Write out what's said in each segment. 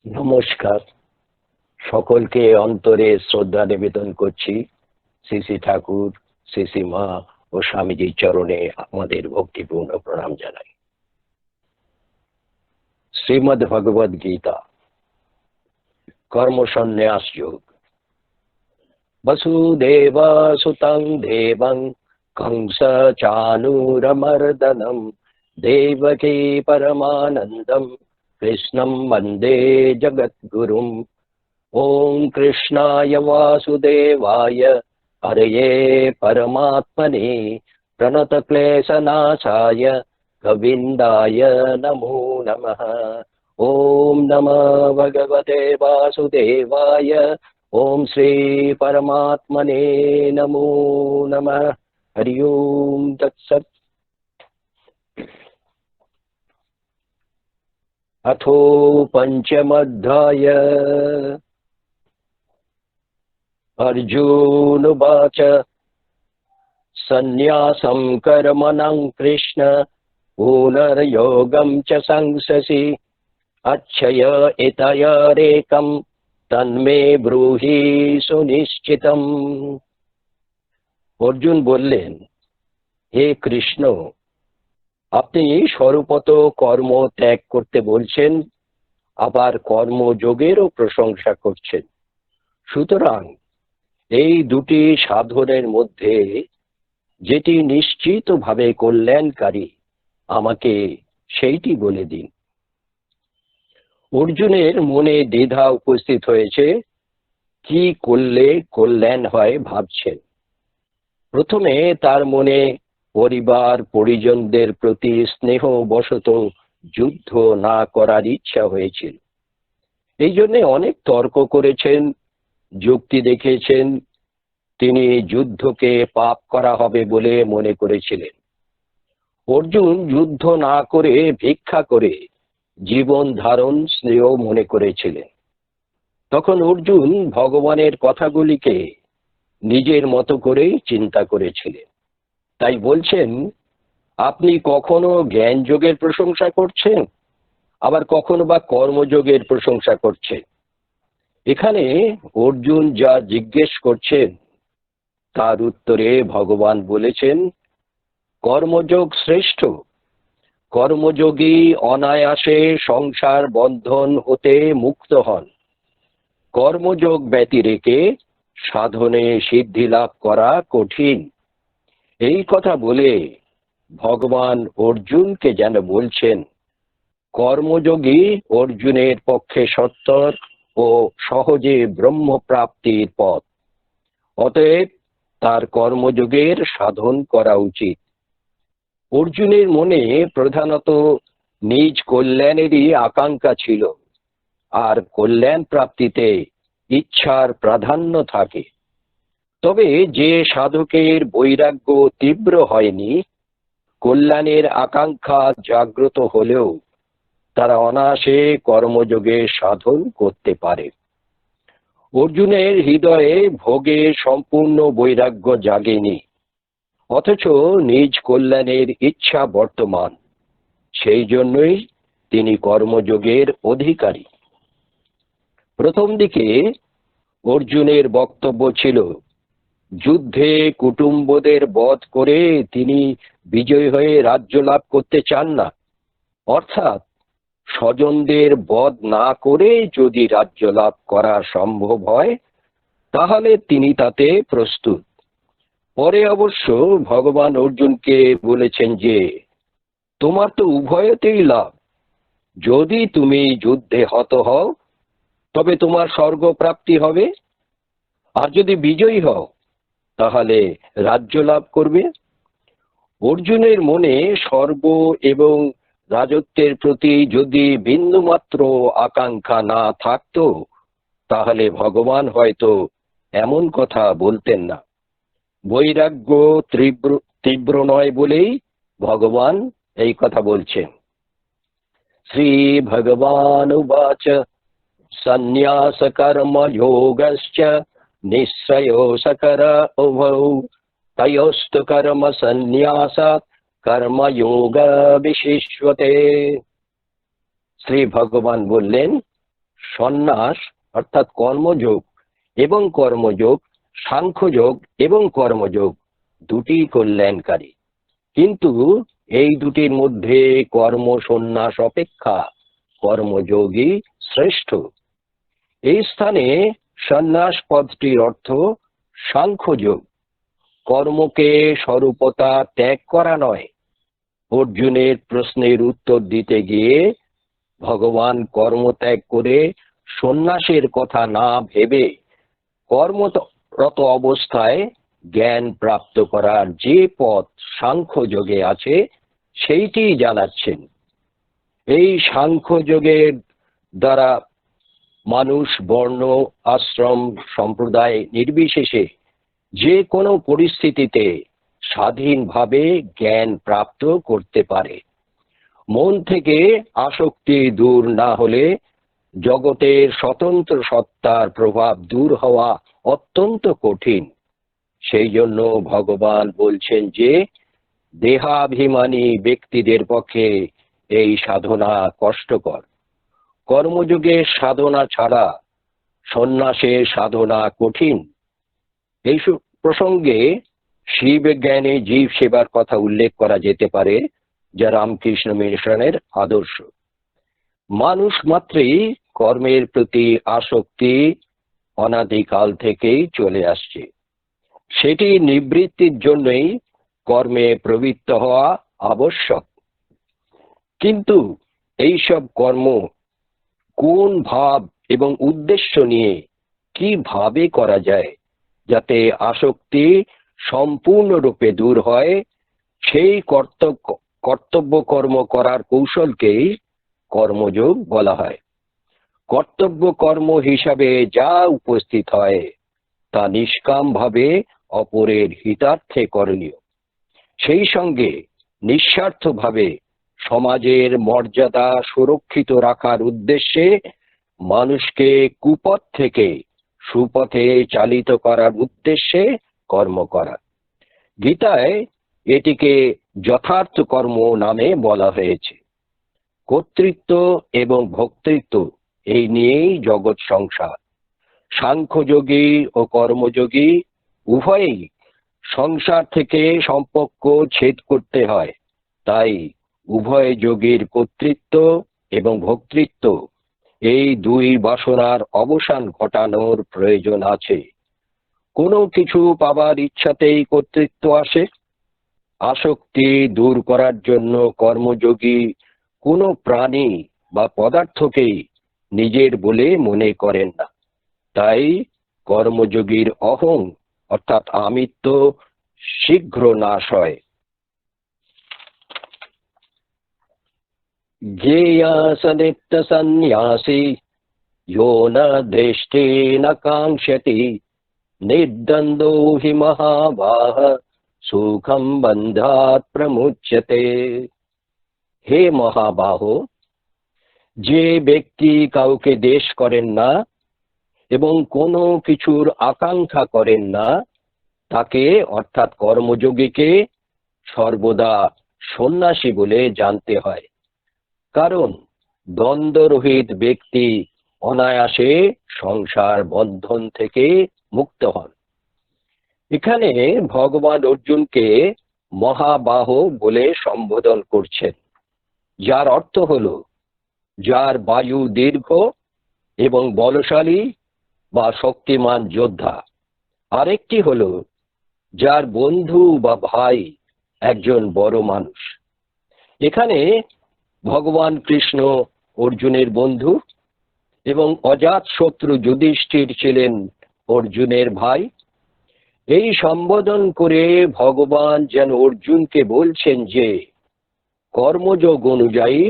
নমস্কার। সকলকে অন্তরে শ্রদ্ধা নিবেদন করছি। শ্রী শ্রী ঠাকুর, শ্রী শ্রী মা ও স্বামীজির চরণে আমাদের ভক্তিপূর্ণ প্রণাম জানাই। শ্রীমদ্ ভগবদ গীতা কর্মসন্ন্যাস যোগ। বসুদেব সুতং দেবং কংস চানুরমর্দনম দেবকী পরমানন্দম কৃষ্ণম বন্দে জগদ্গুরুম। ओम कृष्णाय वासुदेवाय हरये परमात्मने प्रणतक्लेशनाशाय गोविन्दाय नमो नमः। ओम नमः भगवते वासुदेवाय। ओम श्री परमात्मने नमो नमः। हरि ओम तत्सत्। अथो पंचमोऽध्याय। अर्जुनोवाच सन्न्यासं कर्मणं कृष्ण पुनर्योगं च संससि अच्छय इतयरेकं तन्मे ब्रूहि सुनिश्चितम्। অর্জুন বললেন, হে কৃষ্ণ, আপনি স্বরূপত কর্ম ত্যাগ করতে বলছেন, আবার কর্মযোগেরও প্রশংসা করছেন। সুতরাং এই দুটি সাধনের মধ্যে যেটি নিশ্চিতভাবে কল্যাণকারী, আমাকে সেইটি বলে দিন। অর্জুনের মনে দ্বিধা উপস্থিত হয়েছে। কি করলে কল্যাণ হয় ভাবছেন। প্রথমে তার মনে পরিবার পরিজনদের প্রতি স্নেহ বশত যুদ্ধ না করার ইচ্ছা হয়েছিল। এই জন্য অনেক তর্ক করেছেন, যুক্তি দেখিয়েছেন। তিনি যুদ্ধকে পাপ করা হবে বলে মনে করেছিলেন। অর্জুন যুদ্ধ না করে ভিক্ষা করে জীবন ধারণ শ্রেয় মনে করেছিলেন। তখন অর্জুন ভগবানের কথাগুলিকে নিজের মতো করেই চিন্তা করেছিলেন। তাই বলছেন, আপনি কখনো জ্ঞান যোগের প্রশংসা করছেন, আবার কখনো বা কর্মযোগের প্রশংসা করছেন। এখানে অর্জুন যা জিজ্ঞেস করছেন তার উত্তরে ভগবান বলেছেন, কর্মযোগ শ্রেষ্ঠ। কর্মযোগী অনায়াসে সংসার বন্ধন হতে মুক্ত হন। কর্মযোগ ব্যতিরেকে সাধনে সিদ্ধি লাভ করা কঠিন। এই কথা বলে ভগবান অর্জুনকে যেন বলছেন, কর্মযোগী অর্জুনের পক্ষে সত্তর ও সহজে ব্রহ্ম প্রাপ্তির পথ। অতএব তার কর্মযোগের সাধন করা উচিত। অর্জুনের মনে প্রধানত নিজ কল্যাণেরই আকাঙ্ক্ষা ছিল, আর কল্যাণ প্রাপ্তিতে ইচ্ছার প্রাধান্য থাকে। তবে যে সাধকের বৈরাগ্য তীব্র হয়নি, কল্যাণের আকাঙ্ক্ষা জাগ্রত হলেও তারা অনায়াসে কর্মযোগে সাধন করতে পারে। অর্জুনের হৃদয়ে ভোগে সম্পূর্ণ বৈরাগ্য জাগেনি, অথচ নিজ কল্যাণের ইচ্ছা বর্তমান। সেই জন্যই তিনি কর্মযোগের অধিকারী। প্রথম দিকে অর্জুনের বক্তব্য ছিল, যুদ্ধে কুটুম্বদের বধ করে তিনি বিজয়ী হয়ে রাজ্য লাভ করতে চান না। অর্থাৎ স্বজনদের বধ না করে যদি রাজ্য লাভ করা সম্ভব হয়, তাহলে তিনি তাতে প্রস্তুত। পরে অবশ্য ভগবান অর্জুনকে বলেছেন যে, তোমার তো উভয়তেই লাভ। যদি তুমি যুদ্ধে হত হও তবে তোমার স্বর্গ প্রাপ্তি হবে, আর যদি বিজয়ী হও তাহলে রাজ্য লাভ করবে। অর্জুনের মনে স্বর্গ এবং রাজত্বের প্রতি যদি বিন্দুমাত্র আকাঙ্ক্ষা না থাকতো, তাহলে ভগবান হয়তো এমন কথা বলতেন না। বৈরাগ্য তীব্র নয় বলেই ভগবান এই কথা বলছেন। শ্রী ভগবান উবাচ সন্ন্যাস কর্ম যোগশ্চ নিঃশ্রেয়োসকর উভৌ তয়োস্তু কর্ম সন্ন্যাসাৎ কর্মযোগ বিশিষ্যতে। শ্রী ভগবান বললেন, সন্ন্যাস অর্থাৎ কর্মযোগ এবং কর্মযোগ, সাংখ্যযোগ এবং কর্মযোগ দুটি কল্যাণকারী, কিন্তু এই দুটির মধ্যে কর্ম সন্ন্যাস অপেক্ষা কর্মযোগই শ্রেষ্ঠ। এই স্থানে সন্ন্যাস পদটির অর্থ সাংখ্যযোগ, কর্মকে স্বরূপতা ত্যাগ করা নয়। অর্জুনের প্রশ্নের উত্তর দিতে গিয়ে ভগবান কর্মত্যাগ করে সন্ন্যাসের কথা না ভেবে কর্মরত অবস্থায় জ্ঞান প্রাপ্ত করার যে পথ সাংখ্যযোগে আছে সেইটি জানাচ্ছেন। এই সাংখ্যযোগের দ্বারা মানুষ বর্ণ, আশ্রম, সম্প্রদায় নির্বিশেষে যে কোনো পরিস্থিতিতে স্বাধীনভাবে জ্ঞান প্রাপ্ত করতে পারে। মন থেকে আসক্তি দূর না হলে জগতের স্বতন্ত্র সত্তার প্রভাব দূর হওয়া অত্যন্ত কঠিন। সেই জন্য ভগবান বলছেন যে দেহাভিমানী ব্যক্তিদের পক্ষে এই সাধনা কষ্টকর। কর্মযোগের সাধনা ছাড়া সন্ন্যাসের সাধনা কঠিন। এই প্রসঙ্গে শিব জ্ঞানে জীব সেবার কথা উল্লেখ করা যেতে পারে, যা রামকৃষ্ণ মিশনের আদর্শ। মানুষ মাত্রই কর্মের প্রতি আসক্তি অনাদিকাল থেকেই চলে আসছে। সেটি নিবৃত্তির জন্যই কর্মে প্রবৃত্ত হওয়া আবশ্যক। কিন্তু এইসব কর্ম কোন ভাব এবং উদ্দেশ্য নিয়ে কিভাবে করা যায় যাতে আসক্তি সম্পূর্ণরূপে দূর হয়, সেই কর্তব্য কর্ম করার কৌশলকেই কর্মযোগ বলা হয়। কর্তব্য কর্ম হিসাবে যা উপস্থিত হয় তা নিষ্কাম ভাবে অপরের হিতার্থে করণীয়। সেই সঙ্গে নিঃস্বার্থভাবে সমাজের মর্যাদা সুরক্ষিত রাখার উদ্দেশ্যে মানুষকে কুপথ থেকে সুপথে চালিত করার উদ্দেশ্যে কর্ম করা। গীতায় এটিকে যথার্থ কর্ম নামে বলা হয়েছে। কর্তৃত্ব এবং ভোক্তৃত্ব এই নিয়েই জগৎ সংসার। সাংখ্যযোগী ও কর্মযোগী উভয়ই সংসার থেকে সম্পর্ক ছেদ করতে হয়। তাই উভয় যোগীর কর্তৃত্ব এবং ভোক্তৃত্ব এই দুই বাসনার অবসান ঘটানোর প্রয়োজন আছে। কোনো কিছু পাবার ইচ্ছাতেই কর্তৃত্ব আসে। আসক্তি দূর করার জন্য কর্মযোগী কোনো প্রাণী বা পদার্থকেই নিজের বলে মনে করেন না। তাই কর্মযোগীর অহং অর্থাৎ আমিত্ব শীঘ্র নাশ হয়। জ্ঞেয়া সনিত্য সন্ন্যাসী यो न दृष्टे न कांक्षति निर्द्वन्द्वो हि महाबाह सुखम बंधात प्रमुच्यते। হে মহাবাহ, যে ব্যক্তি কাউকে দেশ করেন না এবং কোনো কিছুর আকাঙ্ক্ষা করেন না, তাকে অর্থাৎ কর্মযোগীকে সর্বদা সন্ন্যাসী বলে জানতে হয়। কারণ দ্বন্দ্বরহিত ব্যক্তি অনায়াসে সংসার বন্ধন থেকে মুক্ত হন। এখানে ভগবান অর্জুনকে মহাবাহ বলে সম্বোধন করছেন, যার অর্থ হল যার বায়ু দীর্ঘ এবং বলশালী বা শক্তিমান যোদ্ধা। আরেকটি হল যার বন্ধু বা ভাই একজন বড় মানুষ। এখানে ভগবান কৃষ্ণ অর্জুনের বন্ধু এবং অজাত শত্রু যুধিষ্ঠির ছিলেন অর্জুনের ভাই। এই সম্বোধন করে ভগবান যেন অর্জুনকে বলছেন যে কর্মযোগ অনুযায়ী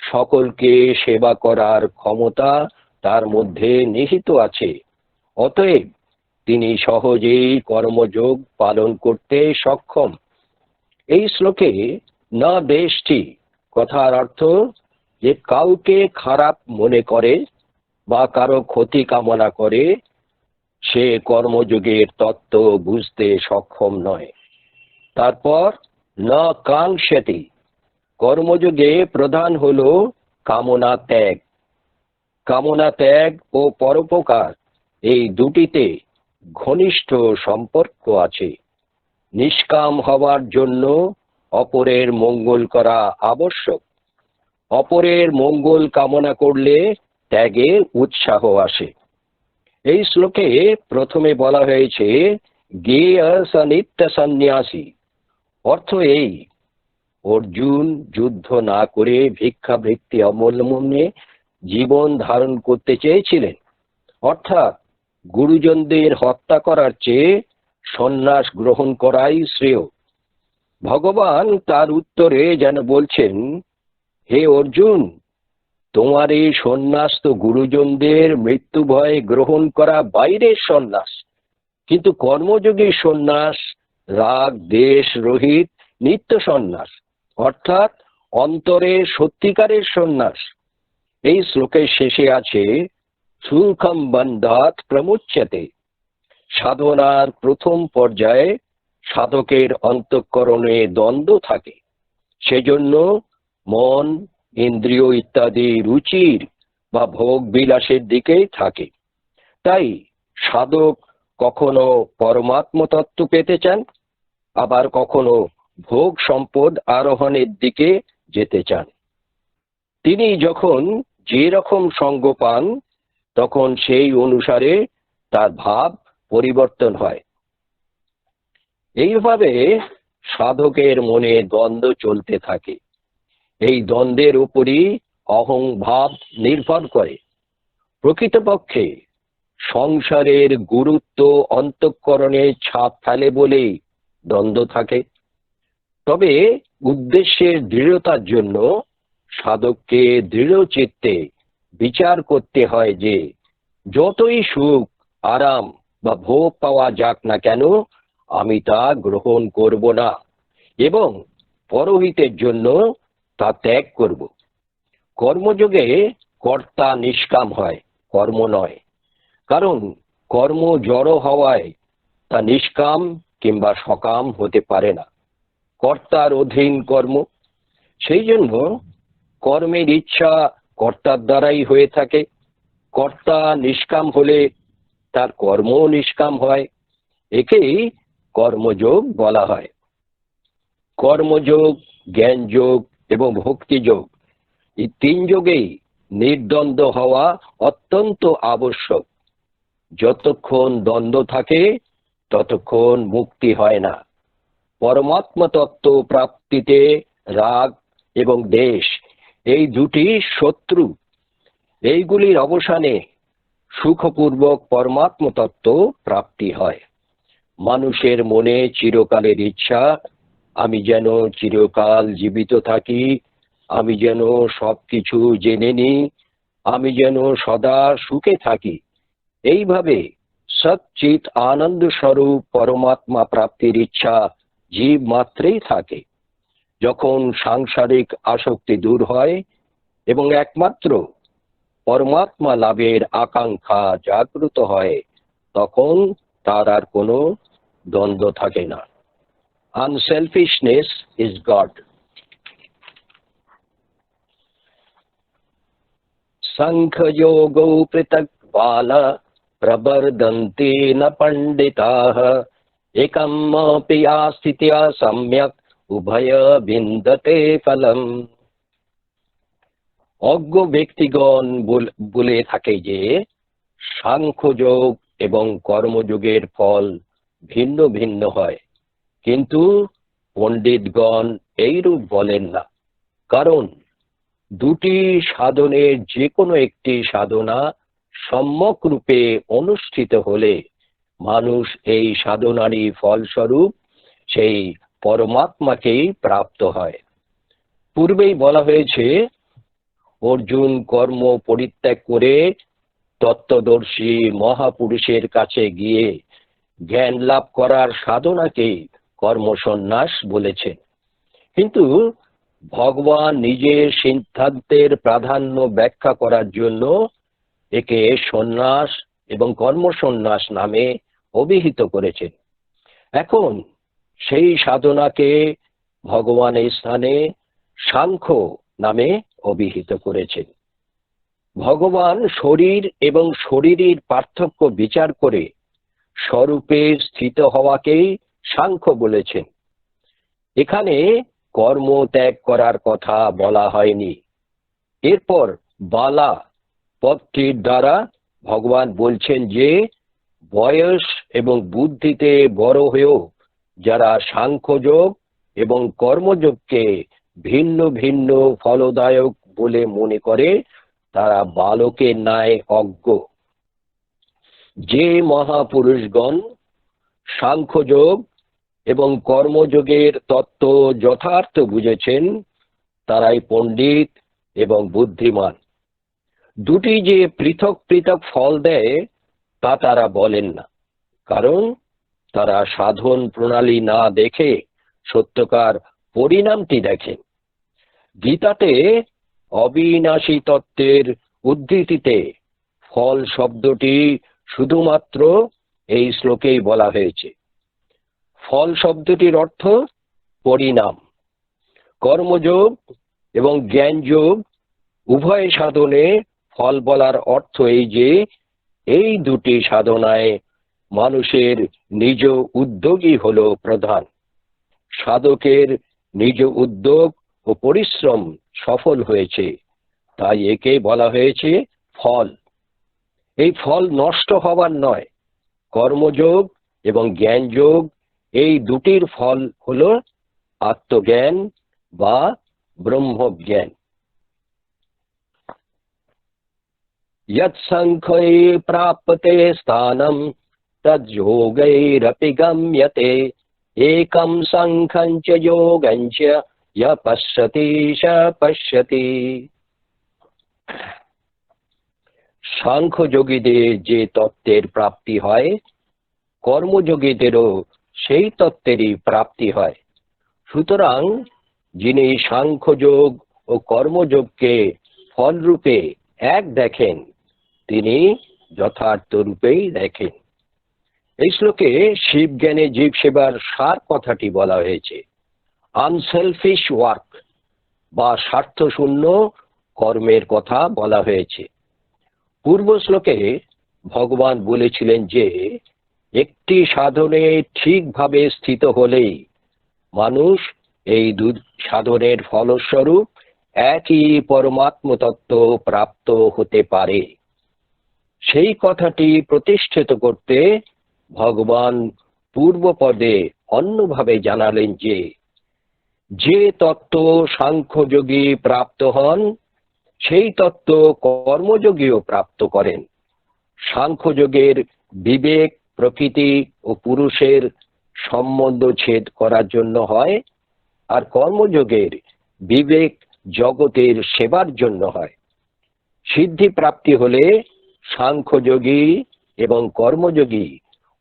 সকলকে সেবা করার ক্ষমতা তার মধ্যে নিহিত আছে। অতএব তিনি সহজেই কর্মযোগ পালন করতে সক্ষম। এই শ্লোকে না দেশটি কথার অর্থ যে কাউকে খারাপ মনে করে বা কারো ক্ষতি কামনা করে সে কর্মযোগের তত্ত্ব বুঝতে সক্ষম নয়। তারপর না কাঙ্ক্ষতি, কর্মযোগে প্রধান হলো কামনা ত্যাগ। কামনা ত্যাগ ও পরোপকার এই দুটিতে ঘনিষ্ঠ সম্পর্ক আছে। নিষ্কাম হওয়ার জন্য অপরের মঙ্গল করা আবশ্যক। অপরের মঙ্গল কামনা করলে ত্যাগে উৎসাহ আসে। এই শ্লোকে প্রথমে বলা হয়েছে জ্ঞেয় স নিত্য সন্ন্যাসী। অর্থ এই, অর্জুন যুদ্ধ না করে ভিক্ষাবৃত্তি অবলম্বনে জীবন ধারণ করতে চেয়েছিলেন, অর্থাৎ গুরুজনদের হত্যা করার চেয়ে সন্ন্যাস গ্রহণ করাই শ্রেয়। ভগবান তার উত্তরে যেন বলছেন, হে অর্জুন, তোমার এই সন্ন্যাস তো গুরুজনদের মৃত্যু ভয়ে গ্রহণ করা বাইরের সন্ন্যাস, কিন্তু কর্মযোগী সন্ন্যাস রাগ দেশ রহিত নিত্য সন্ন্যাস, অর্থাৎ অন্তরের সত্যিকারের সন্ন্যাস। এই শ্লোকের শেষে আছে সুখম বন্ধাত প্রমুচ্যতে। সাধনার প্রথম পর্যায়ে সাধকের অন্তঃকরণে দ্বন্দ্ব থাকে, সেজন্য মন ইন্দ্রিয় ইত্যাদি রুচির বা ভোগ বিলাসের দিকেই থাকে। তাই সাধক কখনো পরমাত্ম তত্ত্ব পেতে চান, আবার কখনো ভোগ সম্পদ আরোহণের দিকে যেতে চান। তিনি যখন যে রকম সঙ্গ পান তখন সেই অনুসারে তার ভাব পরিবর্তন হয়। এইভাবে সাধকের মনে দ্বন্দ্ব চলতে থাকে। এই দ্বন্দ্বের উপরই অহং ভাব নির্ভর করে। প্রকৃতপক্ষে সংসারের গুরুত্ব অন্তঃকরণে ছাপ ফেলে বলেই দ্বন্দ্ব থাকে। তবে উদ্দেশ্যের দৃঢ়তার জন্য সাধককে দৃঢ় চিত্তে বিচার করতে হয় যে যতই সুখ আরাম বা ভোগ পাওয়া যাক না কেন, আমি তা গ্রহণ করব না এবং পরহিতের জন্য তা ত্যাগ করব। কর্মযোগে কর্তা নিষ্কাম হয়, কর্ম নয়। কারণ কর্ম জড় হওয়ায় তা নিষ্কাম কিংবা সকাম হতে পারে না। কর্তার অধীন কর্ম, সেই জন্য কর্মের ইচ্ছা কর্তার দ্বারাই হয়ে থাকে। কর্তা নিষ্কাম হলে তার কর্ম নিষ্কাম হয়। একেই কর্মযোগ বলা হয়। কর্মযোগ, জ্ঞানযোগ এবং ভক্তিযোগ, এই তিন যোগেই নির্দ্বন্দ্ব হওয়া অত্যন্ত আবশ্যক। যতক্ষণ দ্বন্দ্ব থাকে ততক্ষণ মুক্তি হয় না। পরমাত্মা তত্ত্ব প্রাপ্তিতে রাগ এবং দেশ এই দুটি শত্রু। এইগুলির অবসানে সুখপূর্বক পরমাত্ম তত্ত্ব প্রাপ্তি হয়। মানুষের মনে চিরকালের ইচ্ছা, আমি যেন চিরকাল জীবিত থাকি, আমি যেন সবকিছু জেনে নিই, আমি যেন সদা সুখে থাকি। এইভাবে সচ্চিৎ আনন্দ স্বরূপ পরমাত্মা প্রাপ্তির ইচ্ছা জীব মাত্রেই থাকে। যখন সাংসারিক আসক্তি দূর হয় এবং একমাত্র পরমাত্মা লাভের আকাঙ্ক্ষা জাগ্রত হয়, তখন তার আর কোনো দ্বন্দ্ব থাকে না। Unselfishness is God. Sankhyogo pritak bala prabardhanti na panditaha ekam piya sthitya samyak ubhaya bindate phalam. অজ্ঞ ব্যক্তিগণ বলে থাকে যে সাংখ্যযোগ এবং কর্মযোগের ফল ভিন্ন ভিন্ন হয়, কিন্তু পণ্ডিতগণ এইরূপ বলেন না। কারণ দুটি সাধনের যে কোনো একটি সাধনা সম্যক রূপে অনুষ্ঠিত হলে মানুষ এই সাধনারই ফলস্বরূপ সেই পরমাত্মাকেই প্রাপ্ত হয়। পূর্বেই বলা হয়েছে, অর্জুন কর্ম পরিত্যাগ করে তত্ত্বদর্শী মহাপুরুষের কাছে গিয়ে জ্ঞান লাভ করার সাধনাকে কর্মসন্ন্যাস বলেছেন। কিন্তু ভগবান নিজের সিদ্ধান্তের প্রাধান্য ব্যাখ্যা করার জন্য একে সন্ন্যাস এবং কর্মসন্ন্যাস নামে অভিহিত করেছেন। এখন সেই সাধনাকে ভগবানের স্থানে সাংখ্য নামে অভিহিত করেছেন। ভগবান শরীর এবং শরীরের পার্থক্য বিচার করে স্বরূপে স্থিত হওয়াকেই সাংখ্য বলেছেন। এখানে কর্ম ত্যাগ করার কথা বলা হয়নি। এরপর বালা পদটির দ্বারা ভগবান বলছেন যে বয়স এবং বুদ্ধিতে বড় হয়েও যারা সাংখ্যযোগ এবং কর্মযোগকে ভিন্ন ভিন্ন ফলদায়ক বলে মনে করে তারা বালকের ন্যায় অজ্ঞ। যে মহাপুরুষগণ সাংখ্যযোগ এবং কর্মযোগের তত্ত্ব যথার্থ বুঝেছেন তারাই পণ্ডিত এবং বুদ্ধিমান। দুটি যে পৃথক পৃথক ফল দেয় তা তারা বলেন না, কারণ তারা সাধন প্রণালী না দেখে সত্যকার পরিণামটি দেখেন। গীতাতে অবিনাশী তত্ত্বের উদ্ধৃতিতে ফল শব্দটি শুধুমাত্র এই শ্লোকেই বলা হয়েছে। ফল শব্দটির অর্থ পরিণাম। কর্মযোগ এবং জ্ঞানযোগ উভয় সাধনে ফল বলার অর্থ এই যে এই দুটি সাধনায় মানুষের নিজ উদ্যোগই হলো প্রধান। সাধকের নিজ উদ্যোগ ও পরিশ্রম সফল হয়েছে, তাই একে বলা হয়েছে ফল। এই ফল নষ্ট হবার নয়। কর্মযোগ এবং জ্ঞানযোগ এই দুটির ফল হলো আত্মজ্ঞান বা ব্রহ্মজ্ঞান। यत्संख्ये प्राप्ते स्थानं तद्योगैरपि गम्यते एकं संख्यं च योगं च यः पश्यति स पश्यति। সাংখ্যযোগীদের যে তত্ত্বের প্রাপ্তি হয় কর্মযোগীদেরও সেই তত্ত্বেরই প্রাপ্তি হয়। সুতরাং যিনি সাংখ্যযোগ ও কর্মযোগকে ফলরূপে এক দেখেন তিনি যথার্থ রূপেই দেখেন। এই শ্লোকে শিব জ্ঞানে জীব সেবার সার কথাটি বলা হয়েছে। আনসেলফিশ ওয়ার্ক বা স্বার্থশূন্য কর্মের কথা বলা হয়েছে। পূর্ব শ্লোকে ভগবান বলেছিলেন যে একটি সাধনে ঠিকভাবে স্থিত হলেই মানুষ এই সাধনের ফলস্বরূপ একই পরমাত্ম তত্ত্ব প্রাপ্ত হতে পারে। সেই কথাটি প্রতিষ্ঠিত করতে ভগবান পূর্ব পদে অন্যভাবে জানালেন যে যে তত্ত্ব সাংখ্যযোগী প্রাপ্ত হন সেই তত্ত্ব কর্মযোগীও প্রাপ্ত করেন। সাংখ্যযোগের বিবেক প্রকৃতি ও পুরুষের সম্বন্ধ ছেদ করার জন্য হয়, আর কর্মযোগের বিবেক জগতের সেবার জন্য হয়। সিদ্ধি প্রাপ্তি হলে সাংখ্যযোগী এবং কর্মযোগী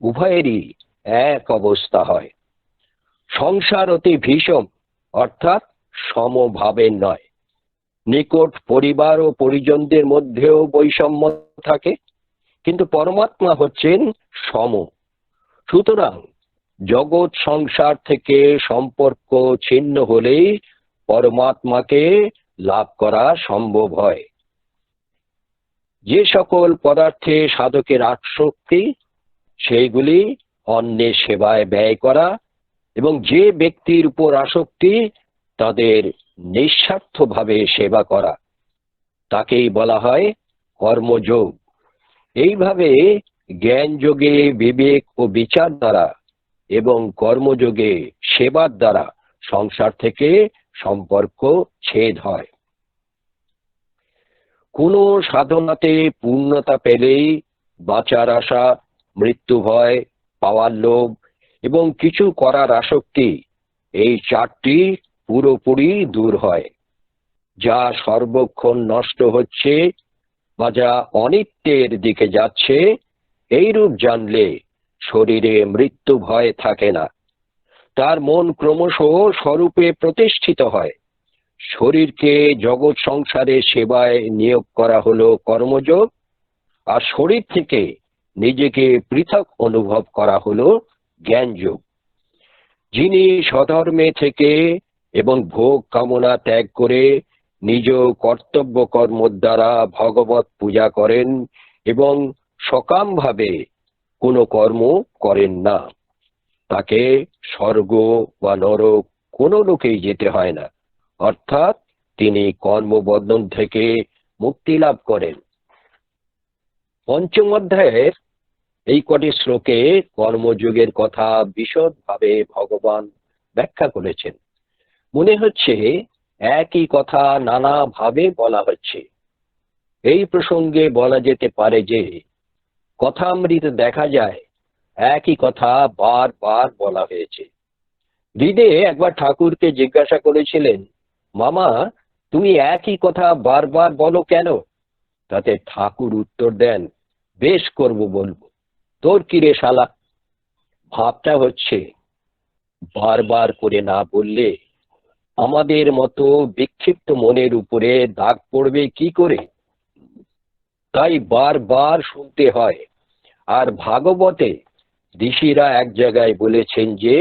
উভয়েরই এক অবস্থা হয়। সংসার অতি ভীষণ, অর্থাৎ সমভাবের নয়। নিকট পরিবার ও পরিজনদের মধ্যেও বৈষম্য থাকে, কিন্তু পরমাত্মা হচ্ছেন সম। সুতরাং জগৎ সংসার থেকে সম্পর্ক ছিন্ন হলেই পরমাত্মাকে লাভ করা সম্ভব হয়। যে সকল পদার্থে সাধকের আসক্তি সেইগুলি অন্যের সেবায় ব্যয় করা এবং যে ব্যক্তির উপর আসক্তি তাদের নিঃস্বার্থভাবে সেবা করা তাকেই বলা হয় কর্মযোগ। এইভাবে জ্ঞান যোগে বিবেক ও বিচার দ্বারা এবং কর্মযোগে সেবার দ্বারা সংসার থেকে সম্পর্ক ছেদ হয়। কোনো সাধনাতে পূর্ণতা পেলেই বাঁচার আশা, মৃত্যু ভয়, পাওয়ার লোভ এবং কিছু করার আসক্তি এই চারটি পুরোপুরি দূর হয়। যা সর্বক্ষণ নষ্ট হচ্ছে বা যা অনিত্যের দিকে যাচ্ছে এইরূপ জানলে শরীরে মৃত্যু ভয় থাকে না। তার মন ক্রমশ স্বরূপে প্রতিষ্ঠিত হয়। শরীরকে জগৎ সংসারের সেবায় নিয়োগ করা হলো কর্মযোগ, আর শরীর থেকে নিজেকে পৃথক অনুভব করা হলো জ্ঞানযোগ। যিনি স্বধর্মে থেকে এবং ভোগ কামনা ত্যাগ করে নিজ কর্তব্য কর্ম দ্বারা ভগবত পূজা করেন এবং সকাম ভাবে কোনো কর্ম করেন না, তাকে স্বর্গ বা নরক কোনো লোকেই যেতে হয় না, অর্থাৎ তিনি কর্মবন্ধন থেকে মুক্তি লাভ করেন। পঞ্চম অধ্যায়ের এই কটি শ্লোকে কর্মযোগের কথা বিশদভাবে ভগবান ব্যাখ্যা করেছেন। মনে হচ্ছে একই কথা নানাভাবে বলা হচ্ছে। এই প্রসঙ্গে বলা যেতে পারে যে কথামৃতে দেখা যায় একই কথা বারবার বলা হয়েছে। হৃদে একবার ঠাকুরকে জিজ্ঞাসা করেছিলেন, মামা তুমি একই কথা বারবার বলো কেন? তাতে ঠাকুর উত্তর দেন, বেশ করব বলবো, তোর কি রে শালা। ভাবটা হচ্ছে বারবার করে না বললে আমাদের মতো বিক্ষিপ্ত মনের উপরে দাগ পড়বে কি করে, তাই বারবার শুনতে হয়। আর ভাগবতে ঋষিরা এক জায়গায় বলেছেন যে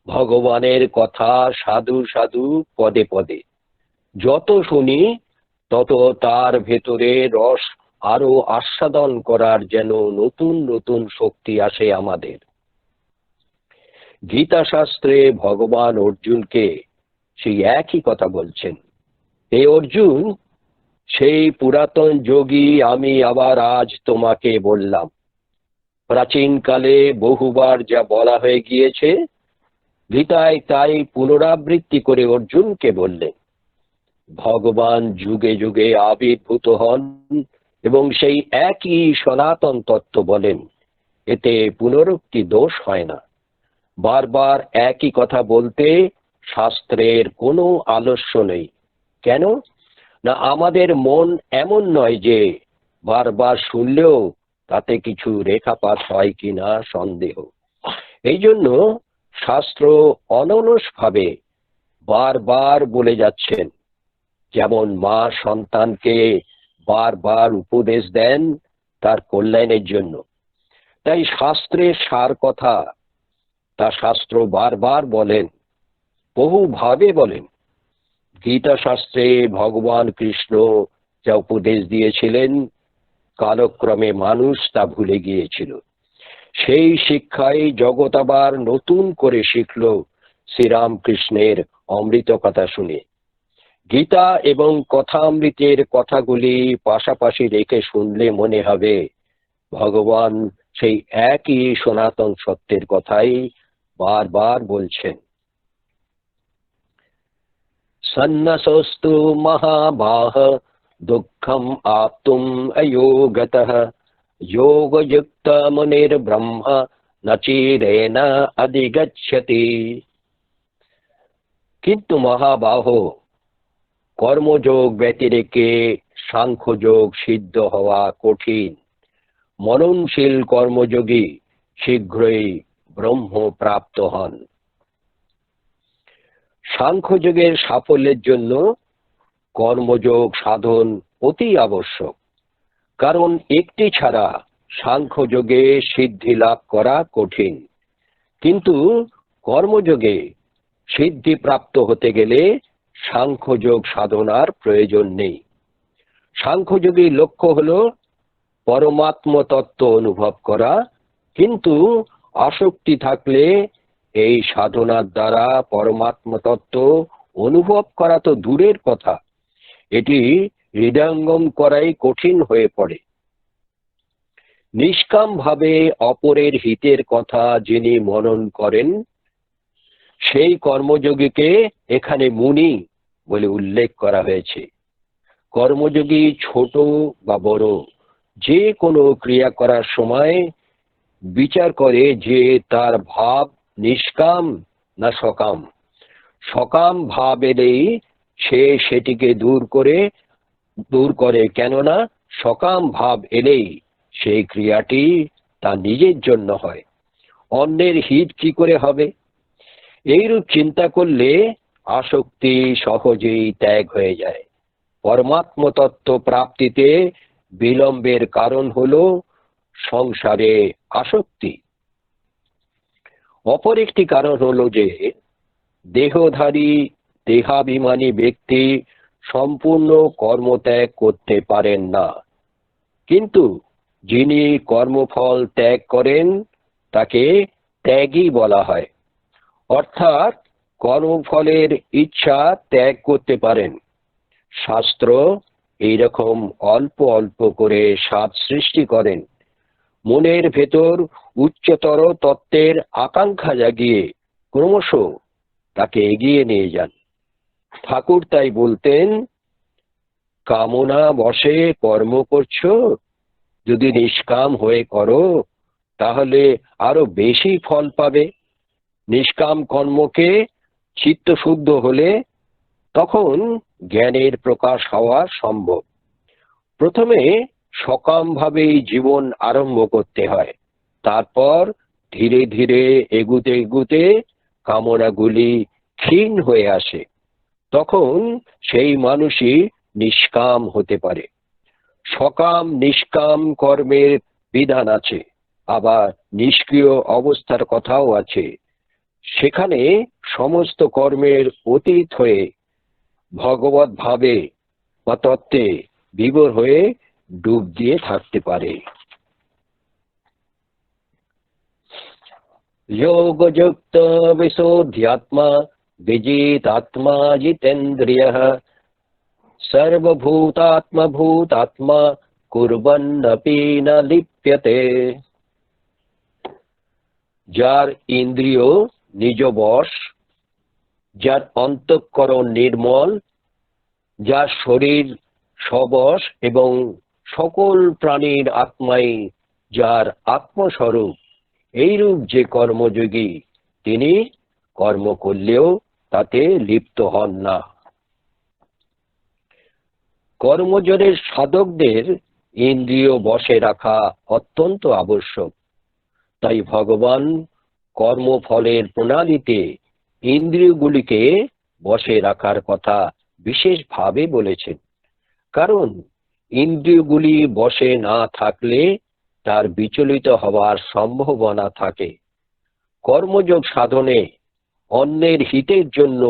ভগবানের কথা সাধু সাধু পদে পদে, যত শুনি তত তার ভেতরে রস আরো আস্বাদন করার যেন নতুন নতুন শক্তি আসে আমাদের। গীতা শাস্ত্রে ভগবান অর্জুনকে সেই একই কথা বলছেন, হে অর্জুন, সেই পুরাতন যোগী আমি আবার আজ তোমাকে বললাম। প্রাচীনকালে বহুবার যা বলা হয়ে গিয়েছে গীতায় তাই পুনরাবৃত্তি করে অর্জুনকে বললেন। ভগবান যুগে যুগে আবির্ভূত হন এবং সেই একই সনাতন তত্ত্ব বলেন, এতে পুনরুক্তি দোষ হয় না। বারবার একই কথা বলতে শাস্ত্রের কোনো আলস্য নেই। কেন না, আমাদের মন এমন নয় যে বারবার শুনলেও তাতে কিছু রেখাপাত হয় কিনা সন্দেহ। এই জন্য শাস্ত্র অনলস ভাবে বারবার বলে যাচ্ছেন। যেমন মা সন্তানকে বারবার উপদেশ দেন তার কল্যাণের জন্য, তাই শাস্ত্রের সার কথা তা শাস্ত্র বারবার বলেন, বহুভাবে বলেন। গীতা শাস্ত্রে ভগবান কৃষ্ণ যা উপদেশ দিয়েছিলেন কালক্রমে মানুষ তা ভুলে গিয়েছিল। সেই শিক্ষাই জগৎ আবার নতুন করে শিখল শ্রীরামকৃষ্ণের অমৃত কথা শুনে। গীতা এবং কথামৃতের কথাগুলি পাশাপাশি রেখে শুনলে মনে হবে ভগবান সেই একই সনাতন সত্যের কথাই বারবার বলছেন। সন্ন্যাসস্তু মহাবাহ দুঃখম আপ্তুম অয়োগতঃ যোগযুক্ত মুনির্ব্রহ্ম ন চিরেণ অধিগচ্ছতি। কিন্তু মহাবাহ, কর্মযোগ ব্যতিরেকে সাংখ্যযোগ সিদ্ধ হওয়া কঠিন। মননশীল কর্মযোগী শীঘ্রই ব্রহ্ম প্রাপ্ত হন। সাংখ্যযোগের সাফল্যের জন্য কর্মযোগ সাধন অতি আবশ্যক, কারণ একটি ছাড়া সাংখ্যযোগে সিদ্ধি লাভ করা কঠিন। কিন্তু কর্মযোগে সিদ্ধি প্রাপ্ত হতে গেলে সাংখ্যযোগ সাধনার প্রয়োজন নেই। সাংখ্যযোগীর লক্ষ্য হলো পরমাত্ম তত্ত্ব অনুভব করা, কিন্তু আসক্তি থাকলে এই সাধনার দ্বারা পরমাত্ম তত্ত্ব অনুভব করা তো দূরের কথা, এটি হৃদয়ঙ্গম করাই কঠিন হয়ে পড়ে। নিষ্কাম ভাবে অপরের হিতের কথা যিনি মনন করেন সেই কর্মযোগীকে এখানে মুনি বলে উল্লেখ করা হয়েছে। কর্মযোগী ছোট বা বড় যে কোনো ক্রিয়া করার সময় বিচার করে যে তার ভাব নিষ্কাম না সকাম। সকাম ভাব এলেই সে সেটিকে দূর করে, কেননা সকাম ভাব এলেই সেই ক্রিয়াটি তার নিজের জন্য হয়, অন্যের হিত কি করে হবে। এইরূপ চিন্তা করলে আসক্তি সহজেই ত্যাগ হয়ে যায়। পরমাত্ম তত্ত্ব প্রাপ্তিতে বিলম্বের কারণ হলো সংসারে আসক্তি। অপর একটি কারণ হলো যে দেহধারী দেহাভিমানী ব্যক্তি সম্পূর্ণ কর্মত্যাগ করতে পারেন না, কিন্তু যিনি কর্মফল ত্যাগ করেন তাকে ত্যাগী বলা হয়, অর্থাৎ কর্মফলের ইচ্ছা ত্যাগ করতে পারেন। শাস্ত্র এইরকম অল্প অল্প করে স্বাদ সৃষ্টি করেন, মনের ভেতর উচ্চতর তত্ত্বের আকাঙ্ক্ষা জাগিয়ে ক্রমশ তাকে এগিয়ে নিয়ে যান। ঠাকুর তাই বলতেন, কামনা বশে কর্ম করছো, যদি নিষ্কাম হয়ে করো তাহলে আরো বেশি ফল পাবে। নিষ্কাম কর্মকে চিত্ত শুদ্ধ হলে তখন জ্ঞানের প্রকাশ হওয়া সম্ভব। প্রথমে সকাম ভাবেই জীবন আরম্ভ করতে হয়, তারপর ধীরে ধীরে এগুতে এগুতে কামনাগুলি ক্ষীণ হয়ে আসে, তখন সেই মানুষই নিষ্কাম হতে পারে। সকাম নিষ্কাম কর্মের বিধান আছে, আবার নিষ্ক্রিয় অবস্থার কথাও আছে। সেখানে সমস্ত কর্মের অতীত হয়ে ভগবত ভাবে বা তত্ত্বে বিভোর হয়ে ডুব দিয়ে থাকতে পারে। যোগযুক্ত বিশুদ্ধ্যাত্মা বিজিতাত্মা জিতেন্দ্রিয়ঃ সর্বভূতাত্মভূতাত্মা কুর্বন্নপি ন লিপ্যতে। যার ইন্দ্রিয় নিজ বশ, যার অন্তঃকরণ নির্মল, যার শরীর সবশ এবং সকল প্রাণীর আত্মাই যার আত্মস্বরূপ, এইরূপ যে কর্মযোগী, তিনি কর্ম করলেও তাতে লিপ্ত হন না। কর্মযোগের সাধকদের ইন্দ্রিয় বশে রাখা অত্যন্ত আবশ্যক। তাই ভগবান কর্মফলের প্রণালীতে ইন্দ্রিয়গুলিকে বশে রাখার কথা বিশেষভাবে বলেছেন, কারণ ইন্দ্রিয়গুলি বশে না থাকলে তার বিচলিত হওয়ার সম্ভাবনা থাকে। কর্মযোগ সাধনে অন্যের হিতের জন্য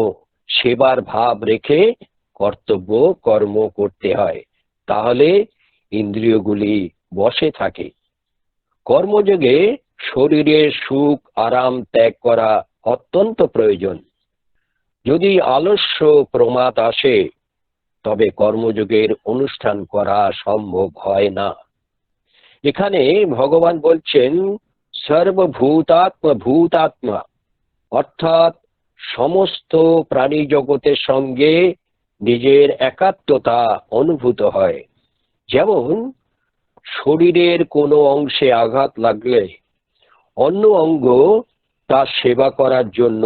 সেবার ভাব রেখে কর্তব্য কর্ম করতে হয়, তাহলে ইন্দ্রিয়গুলি বশে থাকে। কর্মযোগে শরীরের সুখ আরাম ত্যাগ করা অত্যন্ত প্রয়োজন। যদি আলস্য প্রমাদ আসে তবে কর্মযোগের অনুষ্ঠান করা সম্ভব হয় না। এখানে ভগবান বলছেন সর্বভূতাত্মভূতাত্মা, অর্থাৎ সমস্ত প্রাণী জগতের সঙ্গে নিজের একাত্মতা অনুভূত হয়। যেমন শরীরের কোনো অংশে আঘাত লাগলে অন্য অঙ্গ তার সেবা করার জন্য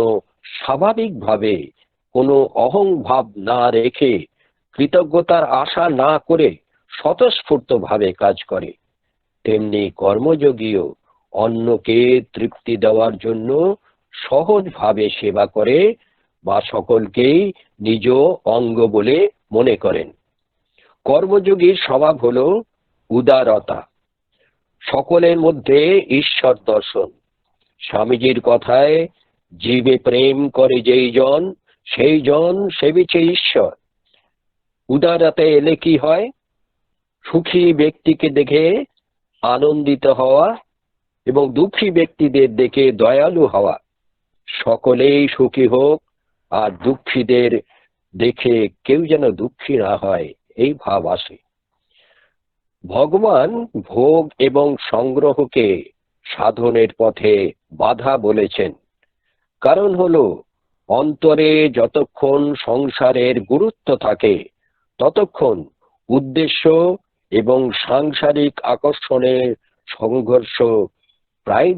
স্বাভাবিকভাবে কোনো অহংভাব না রেখে, কৃতজ্ঞতার আশা না করে স্বতঃস্ফূর্তভাবে কাজ করে, তেমনি কর্মযোগীও অন্যকে তৃপ্তি দেওয়ার জন্য সহজভাবে সেবা করে বা সকলকেই নিজ অঙ্গ বলে মনে করেন। কর্মযোগীর স্বভাব হলো উদারতা, সকলের মধ্যে ঈশ্বর দর্শন। স্বামীজির কথায়, জীবে প্রেম করে যেই জন, সেই জন সেবিছে ঈশ্বর। উদারতা এলে কি হয়? সুখী ব্যক্তিকে দেখে আনন্দিত হওয়া এবং দুঃখী ব্যক্তিদের দেখে দয়ালু হওয়া। সকলেই সুখী হোক আর দুঃখীদের দেখে কেউ যেন দুঃখী না হয়, এই ভাব আসে। ভগবান ভোগ এবং সংগ্রহকে সাধনের পথে বাধা বলেছেন। কারণ হলো, অন্তরে যতক্ষণ সংসারের গুরুত্ব থাকে ততক্ষণ উদ্দেশ্য এবং সাংসারিক আকর্ষণের সংঘর্ষ প্রায়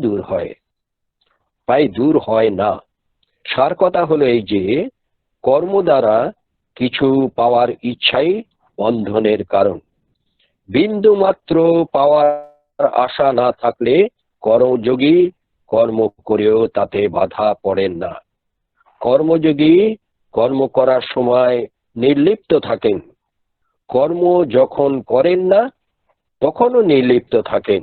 দূর হয় না। সার কথা হলো এই যে, কর্ম দ্বারা কিছু পাওয়ার ইচ্ছাই বন্ধনের কারণ। বিন্দু মাত্র পাওয়ার আশা না থাকলে কর্মযোগী কর্ম করেও তাতে বাধা পড়েন না। কর্মযোগী কর্ম করার সময় নির্লিপ্ত থাকেন, কর্ম যখন করেন না তখনও নির্লিপ্ত থাকেন।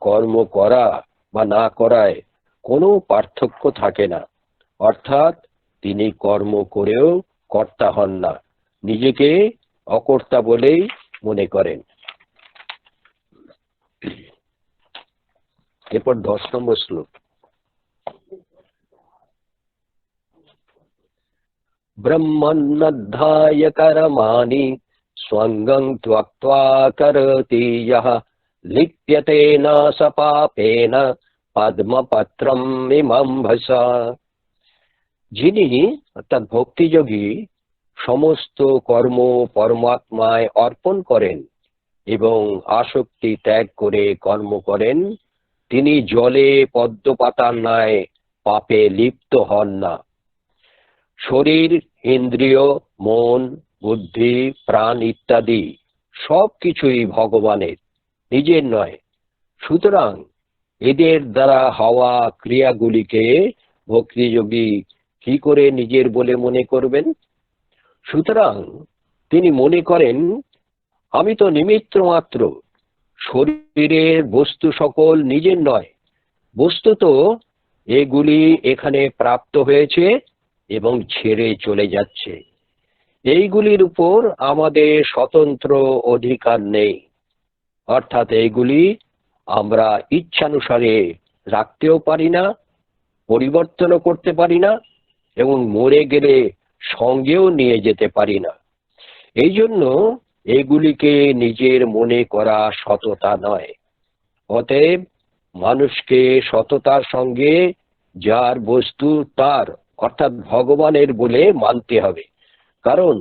কর্ম করা বা না করায় কোনো পার্থক্য থাকে না, অর্থাৎ তিনি কর্ম করেও কর্তা হন না, নিজেকে অকর্তা বলেই মনে করেন। এরপর 10 নম্বর শ্লোক। ব্রহ্মণ্যধ্যায় করমাণি স্বঙ্গং ত্যক্ত্বা করতি যঃ লিপ্যতে না স পাপেন পদ্মপত্রম মীমাংসা। যিনি অর্থাৎ ভক্তিযোগী সমস্ত কর্ম পরমাত্মায় অর্পণ করেন এবং আসক্তি ত্যাগ করে কর্ম করেন, তিনি জলে পদ্মপাতার ন্যায় পাপে লিপ্ত হন না। শরীর, ইন্দ্রিয়, মন, বুদ্ধি, প্রাণ ইত্যাদি সবকিছুই ভগবানের, নিজের নয়। সুতরাং এদের দ্বারা হওয়া ক্রিয়াগুলিকে ভক্তিযোগী কি করে নিজের বলে মনে করবেন? সুতরাং তিনি মনে করেন, আমি তো নিমিত্ত মাত্র, শরীরের বস্তু সকল নিজের নয়, বস্তুত এগুলি এখানে প্রাপ্ত হয়েছে এবং ছেড়ে চলে যাচ্ছে। এইগুলির উপর আমাদের স্বতন্ত্র অধিকার নেই, অর্থাৎ এইগুলি আমরা ইচ্ছানুসারে রাখতেও পারি না, পরিবর্তনও করতে পারি না এবং মরে গেলে সঙ্গেও নিয়ে যেতে পারি না। এই জন্য এগুলিকে নিজের মনে করা সততা নয়। অতএব মানুষকে সততার সঙ্গে যার বস্তু তার, অর্থাৎ ভগবানের বলে মানতে হবে, কারণ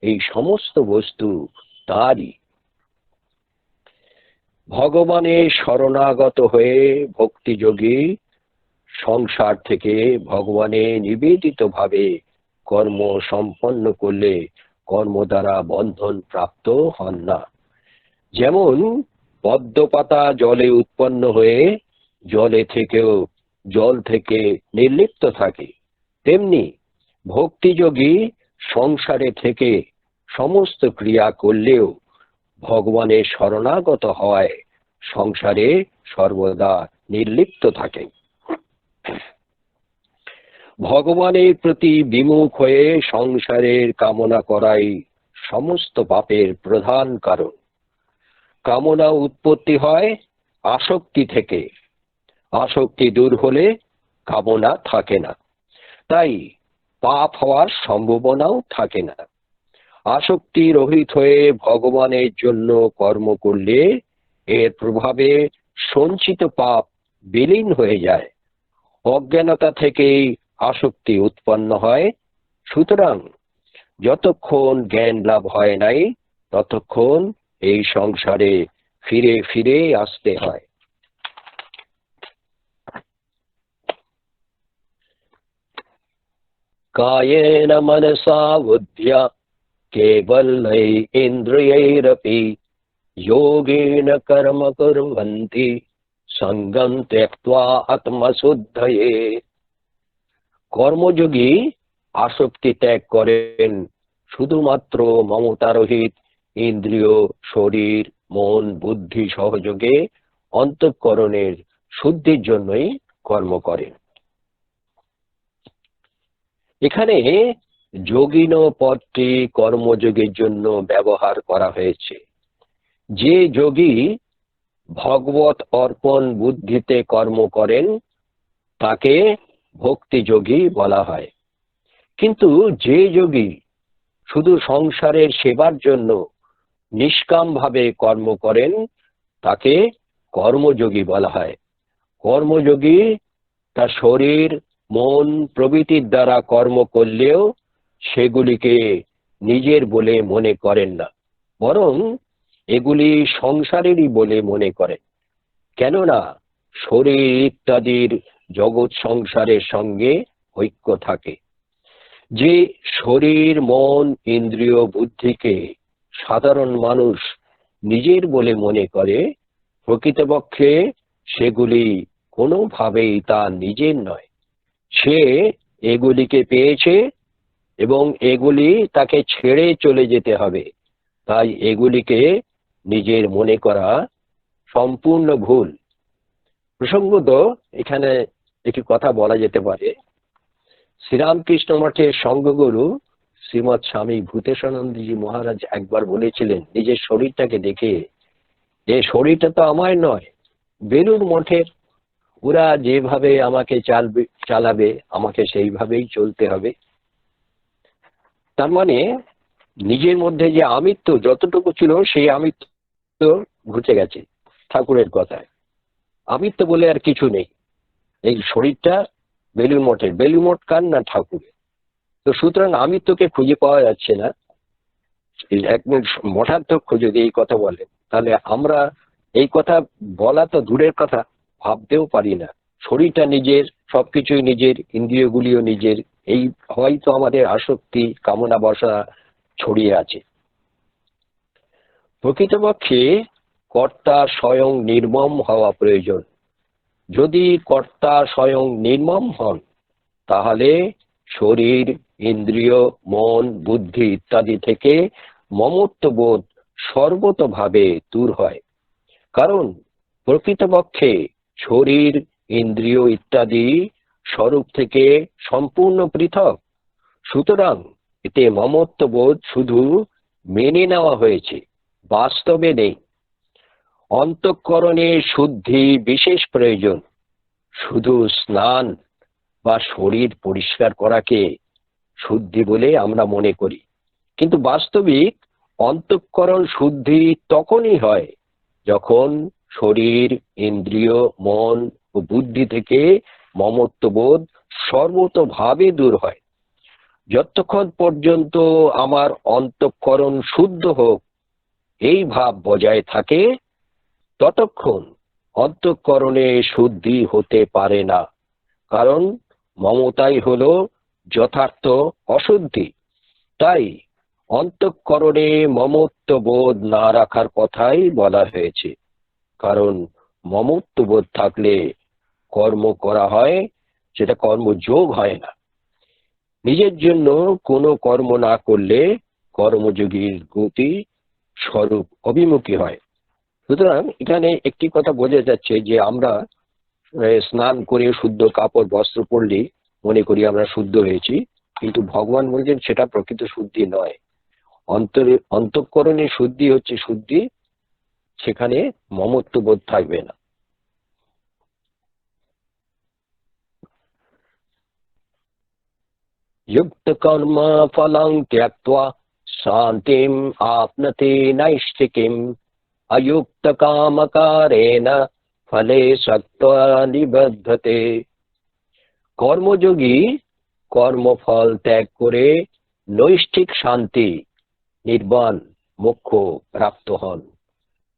এই সমস্ত বস্তু তারই। ভগবানের শরণাগত হয়ে ভক্তিযোগী সংসার থেকে ভগবানে নিবেদিত ভাবে কর্ম সম্পন্ন করলে কর্ম দ্বারা বন্ধন প্রাপ্ত হন না। যেমন পদ্মপাতা জলে উৎপন্ন হয়ে জল থেকে নির্লিপ্ত থাকে, তেমনি ভক্তিযোগী সংসারে থেকে সমস্ত ক্রিয়া করলেও ভগবানের শরণাগত হওয়ায় সংসারে সর্বদা নির্লিপ্ত থাকেন। ভগবানের প্রতি বিমুখ হয়ে সংসারের কামনা করাই সমস্ত পাপের প্রধান কারণ। কামনা উৎপত্তি হয় আসক্তি থেকে, আসক্তি দূর হলে কামনা থাকে না, তাই পাপ হওয়ার সম্ভাবনাও থাকে না। আসক্তি রহিত হয়ে ভগবানের জন্য কর্ম করলে এর প্রভাবে সঞ্চিত পাপ বিলীন হয়ে যায়। অজ্ঞানতা থেকেই আসক্তি উৎপন্ন হয়। সুতরাং যতক্ষণ জ্ঞান লাভ হয় নাই, ততক্ষণ এই সংসারে ফিরে ফিরে আসতে হয়। কায়েন মনসা বুদ্ধ্যা কেবলাই ইন্দ্রিয়ৈরপি যোগেন কর্ম কুর্বন্তি সঙ্গম ত্যক্ত্বা আত্মশুদ্ধয়ে। কর্মযোগী আসক্তি ত্যাগ করেন শুধুমাত্র মমতারহিত ইন্দ্রিয়, শরীর, মন, বুদ্ধি সহযোগে অন্তঃকরণের শুদ্ধির জন্যই কর্ম করেন। এখানে যোগিন পদটি কর্মযোগের জন্য ব্যবহার করা হয়েছে। যে যোগী ভগবত অর্পণ বুদ্ধিতে কর্ম করেন তাকে ভক্তিযোগী বলা হয়। কিন্তু যে যোগী শুধু সংসারের সেবার জন্য নিষ্কাম ভাবে কর্ম করেন তাকে কর্মযোগী বলা হয়। কর্মযোগী তার শরীর, মন প্রভৃতির দ্বারা কর্ম করলেও সেগুলিকে নিজের বলে মনে করেন না, বরং এগুলি সংসারেরই বলে মনে করেন। কেননা শরীর ইত্যাদির জগৎ সংসারের সঙ্গে ঐক্য থাকে। যে শরীর, মন, ইন্দ্রিয়, বুদ্ধিকে সাধারণ মানুষ নিজের বলে মনে করে, প্রকৃতপক্ষে সেগুলি কোনোভাবেই তার নিজের নয়। সে এগুলিকে পেয়েছে এবং এগুলি তাকে ছেড়ে চলে যেতে হবে, তাই এগুলিকে নিজের মনে করা সম্পূর্ণ ভুল। প্রসঙ্গত এখানে একটি কথা বলা যেতে পারে। শ্রীরামকৃষ্ণ মঠের সংঘগুরু শ্রীমৎ স্বামী ভূতেশানন্দজি মহারাজ একবার বলেছিলেন নিজের শরীরটাকে দেখে, যে শরীরটা তো আমার নয়, বেলুড় মঠের। ওরা যেভাবে আমাকে চালাবে আমাকে সেইভাবেই চলতে হবে। তার মানে নিজের মধ্যে যে আমিত্ব যতটুকু ছিল সেই আমিত্ব ঘুচে গেছে ঠাকুরের কথায়। আমিত্ব বলে আর কিছু নেই। এই শরীরটা বেলুড় মঠের। বেলুড় মঠ কার না? ঠাকুরের। তো সুতরাং আমিত্বকে খুঁজে পাওয়া যাচ্ছে না। একদম মঠার্থক যদি এই কথা বলেন, তাহলে আমরা এই কথা বলা তো দূরের কথা, ভাবতেও পারি না। শরীরটা নিজের, সবকিছুই নিজের, ইন্দ্রিয়গুলিও নিজের। এই হয়তো আমাদের আসক্তি, কামনা বসা ছড়িয়ে আছে। প্রকৃতপক্ষে কর্তা স্বয়ং নির্মম হওয়া প্রয়োজন। যদি কর্তা স্বয়ং নির্মম হন, তাহলে শরীর, ইন্দ্রিয়, মন, বুদ্ধি ইত্যাদি থেকে মমত্ববোধ সর্বতভাবে দূর হয়। কারণ প্রকৃতপক্ষে শরীর, ইন্দ্রিয় ইত্যাদি স্বরূপ থেকে সম্পূর্ণ পৃথক। সুতরাং এতে মমত্ববোধ শুধু মেনে নেওয়া হয়েছে, বাস্তবে নেই। অন্তঃকরণে শুদ্ধি বিশেষ প্রয়োজন। শুধু স্নান বা শরীর পরিষ্কার করাকে শুদ্ধি বলে আমরা মনে করি, কিন্তু বাস্তবিক অন্তঃকরণ শুদ্ধি তখনই হয় যখন শরীর, ইন্দ্রিয়, মন ও বুদ্ধি থেকে মমত্ববোধ সর্বতভাবে দূর হয়। যতক্ষণ পর্যন্ত আমার অন্তঃকরণ শুদ্ধ হোক এই ভাব বজায় থাকে, ততক্ষণ অন্তঃকরণে শুদ্ধি হতে পারে না। কারণ মমতাই হলো যথার্থ অশুদ্ধি। তাই অন্তঃকরণে মমত্ববোধ না রাখার কথাই বলা হয়েছে। কারণ মমত্ববোধ থাকলে কর্ম করা হয়, সেটা কর্মযোগ হয় না। নিজের জন্য কোনো কর্ম না করলে কর্মযোগীর গতি স্বরূপ অভিমুখী হয়। সুতরাং এখানে একটি কথা বোঝা যাচ্ছে যে আমরা স্নান করে শুদ্ধ কাপড় বস্ত্র পরলে মনে করি আমরা শুদ্ধ হয়েছি, কিন্তু ভগবান বলছেন সেটা প্রকৃত শুদ্ধি নয়। অন্তঃকরণের শুদ্ধি হচ্ছে শুদ্ধি, সেখানে মমত্ববোধ থাকবে না। युक्त कर्म फलं त्यक्त्वा शान्तिं आपनते नैष्ठिकीम् अयुक्त कामकारेण फले सक्त्वा निबद्धते। কর্মযোগী কর্মফল ত্যাগ করে নৈষ্ঠিক শান্তি, নির্বাণ, মোক্ষ প্রাপ্ত হন।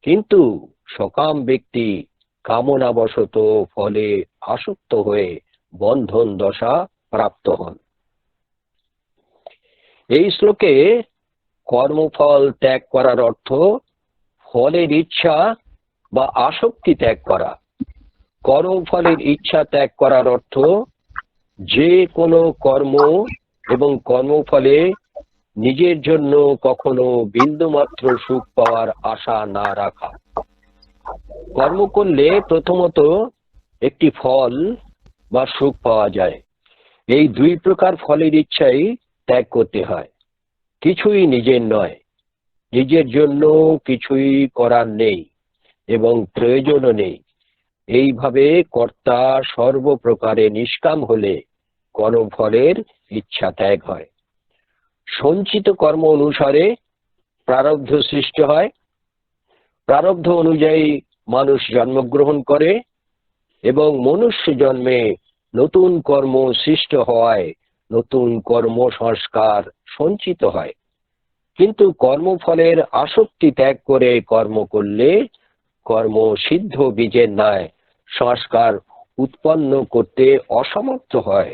কিন্তু সকাম ব্যক্তি কামনাবশত ফলে আসক্ত হয়ে বন্ধন দশা প্রাপ্ত হন। এই শ্লোকে কর্মফল ত্যাগ করার অর্থ ফলের ইচ্ছা বা আসক্তি ত্যাগ করা। কর্মফলের ইচ্ছা ত্যাগ করার অর্থ যে কোনো কর্ম এবং কর্মফলে নিজের জন্য কখনো বিন্দুমাত্র সুখ পাওয়ার আশা না রাখা। কর্ম করলে প্রথমত একটি ফল বা সুখ পাওয়া যায়। এই দুই প্রকার ফলের ইচ্ছাই ত্যাগ করতে হয়। কিছুই নিজের নয়, নিজের জন্য কিছুই করার নেই এবং প্রয়োজনও নেই। এইভাবে কর্তা সর্বপ্রকারে নিষ্কাম হলে কর্মফলের ইচ্ছা ত্যাগ হয়। সঞ্চিত কর্ম অনুসারে প্রারব্ধ সৃষ্টি হয়। প্রারব্ধ অনুযায়ী মানুষ জন্মগ্রহণ করে এবং মনুষ্য জন্মে নতুন কর্ম সৃষ্ট হওয়ায় নতুন কর্ম সংস্কার সঞ্চিত হয়। কিন্তু কর্মফলের আসক্তি ত্যাগ করে কর্ম করলে কর্ম সিদ্ধ বীজের ন্যায় সংস্কার উৎপন্ন করতে অসমর্থ হয়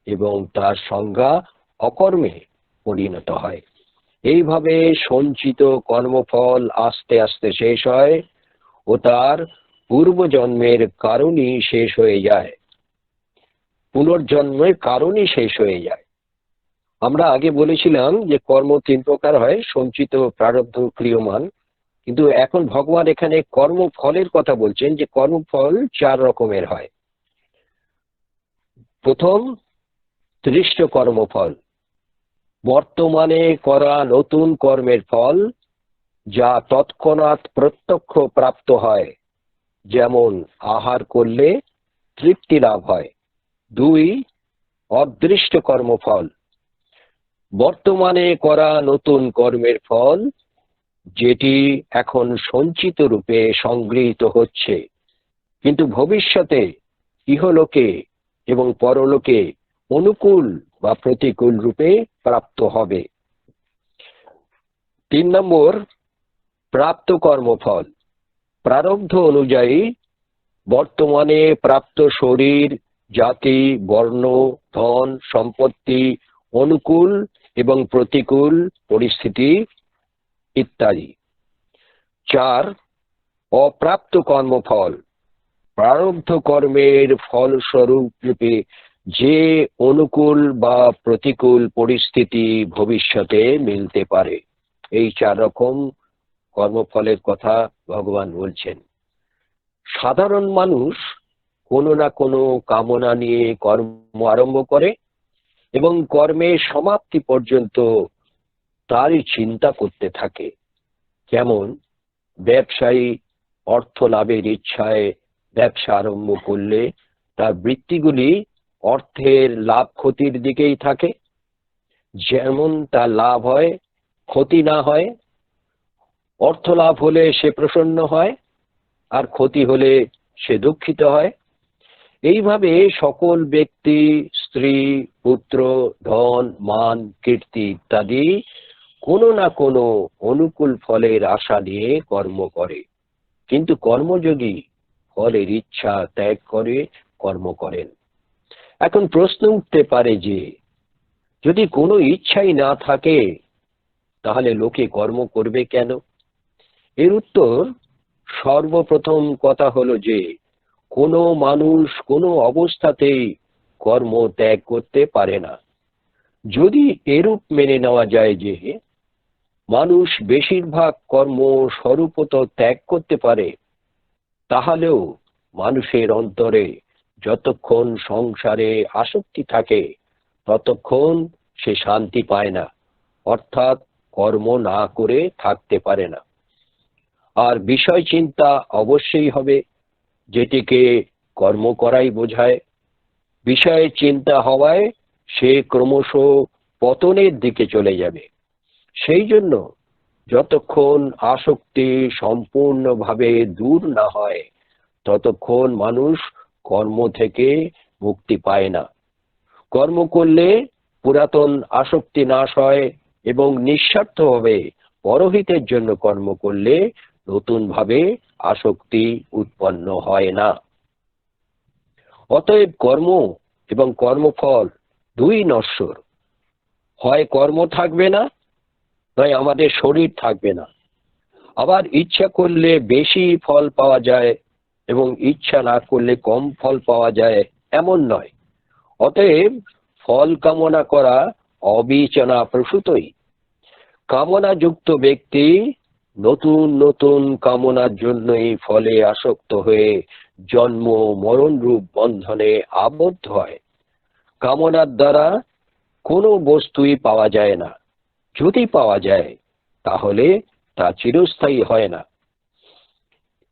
এবং তার সংজ্ঞা অকর্মে পরিণত হয়। এইভাবে সঞ্চিত কর্মফল আস্তে আস্তে শেষ হয় ও তার পূর্বজন্মের কারণই শেষ হয়ে যায়, পুনর্জন্মের কারণই শেষ হয়ে যায়। আমরা আগে বলেছিলাম যে কর্ম তিন প্রকার হয়, সঞ্চিত, প্রারব্ধ, ক্রিয়মান। কিন্তু এখন ভগবান এখানে কর্মফলের কথা বলছেন যে কর্মফল চার রকমের হয়। প্রথম দৃষ্ট কর্মফল, বর্তমানে করা নতুন কর্মের ফল যা তৎক্ষণাৎ প্রত্যক্ষ প্রাপ্ত হয়, যেমন আহার করলে তৃপ্তি লাভ হয়। 2, অদৃষ্ট কর্মফল। বর্তমানে করা নতুন কর্মের ফল যেটি এখন সঞ্চিত রূপে সংগৃহীত হচ্ছে, কিন্তু ভবিষ্যতে ইহলোকে এবং পরলোকে অনুকূল বা প্রতিকূল রূপে প্রাপ্ত হবে। 3 নম্বর, প্রাপ্ত কর্মফল। প্রারব্ধ অনুযায়ী বর্তমানে প্রাপ্ত শরীর, জাতি, বর্ণ, ধন, সম্পত্তি, অনুকূল এবং প্রতিকূল পরিস্থিতি ইত্যাদি। 4, অপ্রাপ্ত কর্মফল। প্রারব্ধ কর্মের ফলস্বরূপ রূপে যে অনুকূল বা প্রতিকূল পরিস্থিতি ভবিষ্যতে মিলতে পারে। এই 4 রকম কর্মফলের কথা ভগবান বলছেন। সাধারণ মানুষ কোনো না কোনো কামনা নিয়ে কর্ম আরম্ভ করে এবং কর্মের সমাপ্তি পর্যন্ত তারই চিন্তা করতে থাকে। যেমন ব্যবসায়ী অর্থ লাভের ইচ্ছায় ব্যবসা আরম্ভ করলে তার বৃত্তিগুলি অর্থের লাভ ক্ষতির দিকেই থাকে। যেমন তার লাভ হয়, ক্ষতি না হয়। অর্থ লাভ হলে সে প্রসন্ন হয়, আর ক্ষতি হলে সে দুঃখিত হয়। এইভাবে সকল ব্যক্তি, স্ত্রী, পুত্র, ধন, মান, কীর্তি ইত্যাদি কোনো না কোনো অনুকূল ফলের আশা নিয়ে কর্ম করে, কিন্তু কর্মযোগী ফলের ইচ্ছা ত্যাগ করে কর্ম করেন। এখন প্রশ্ন উঠতে পারে যে যদি কোনো ইচ্ছাই না থাকে তাহলে লোকে কর্ম করবে কেন? এর উত্তর, সর্বপ্রথম কথা হলো যে কোনো মানুষ কোনো অবস্থাতেই কর্ম ত্যাগ করতে পারে না। যদি এরূপ মেনে নেওয়া যায় যে মানুষ বেশিরভাগ কর্ম স্বরূপত ত্যাগ করতে পারে, তাহলেও মানুষের অন্তরে যতক্ষণ সংসারে আসক্তি থাকে ততক্ষণ সে শান্তি পায় না, অর্থাৎ কর্ম না করে থাকতে পারে না। আর বিষয় চিন্তা অবশ্যই হবে, যেটিকে কর্ম করাই বোঝায়। বিষয়ে চিন্তা হওয়ায় সে ক্রমশ পতনের দিকে চলে যাবে। সেই জন্য যতক্ষণ আসক্তি সম্পূর্ণভাবে দূর না হয় ততক্ষণ মানুষ কর্ম থেকে মুক্তি পায় না। কর্ম করলে পুরাতন আসক্তি নাশ হয় এবং নিঃস্বার্থভাবে পরহিতের জন্য কর্ম করলে নতুন ভাবে আসক্তি উৎপন্ন হয় না। অতএব কর্ম এবং কর্মফল দুই নশ্বর। হয় কর্ম থাকবে না, নয় আমাদের শরীর থাকবে না। আবার ইচ্ছা করলে বেশি ফল পাওয়া যায় এবং ইচ্ছা না করলে কম ফল পাওয়া যায়, এমন নয়। অতএব ফল কামনা করা অবিচনা প্রসূতই। কামনাযুক্ত ব্যক্তি নতুন নতুন কামনার জন্যই ফলে আসক্ত হয়ে জন্ম মরণ রূপ বন্ধনে আবদ্ধ হয়। কামনার দ্বারা কোনো বস্তুই পাওয়া যায় না। যদি পাওয়া যায় তাহলে তা চিরস্থায়ী হয় না।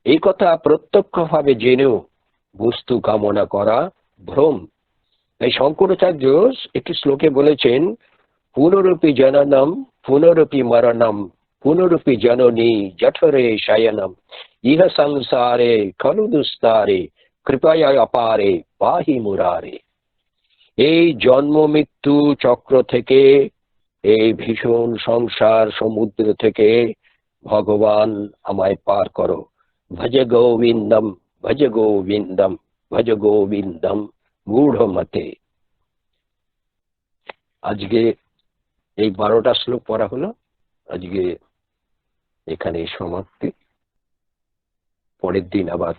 এই কথা প্রত্যক্ষভাবে জেনেও বস্তু কামনা করা ভ্রম। তাই শঙ্করাচার্য একটি শ্লোকে বলেছেন, পুনরপি জননম পুনরপি মরণম পুনরপি জননী জঠরে শয়নম ইহ সংসারে খলু দুস্তারে কৃপয়া অপারে পাহি মুরারে। এই জন্ম মৃত্যু চক্র থেকে, এই ভীষণ সংসার সমুদ্র থেকে ভগবান আমায় পার করো। ভজ গোবিন্দম ভজ গোবিন্দম ভজ গোবিন্দম মূঢ়মতে। আজকে এই 12টা শ্লোক পড়া হলো। আজকে এখানে সমাপ্তি। পরের দিন আবার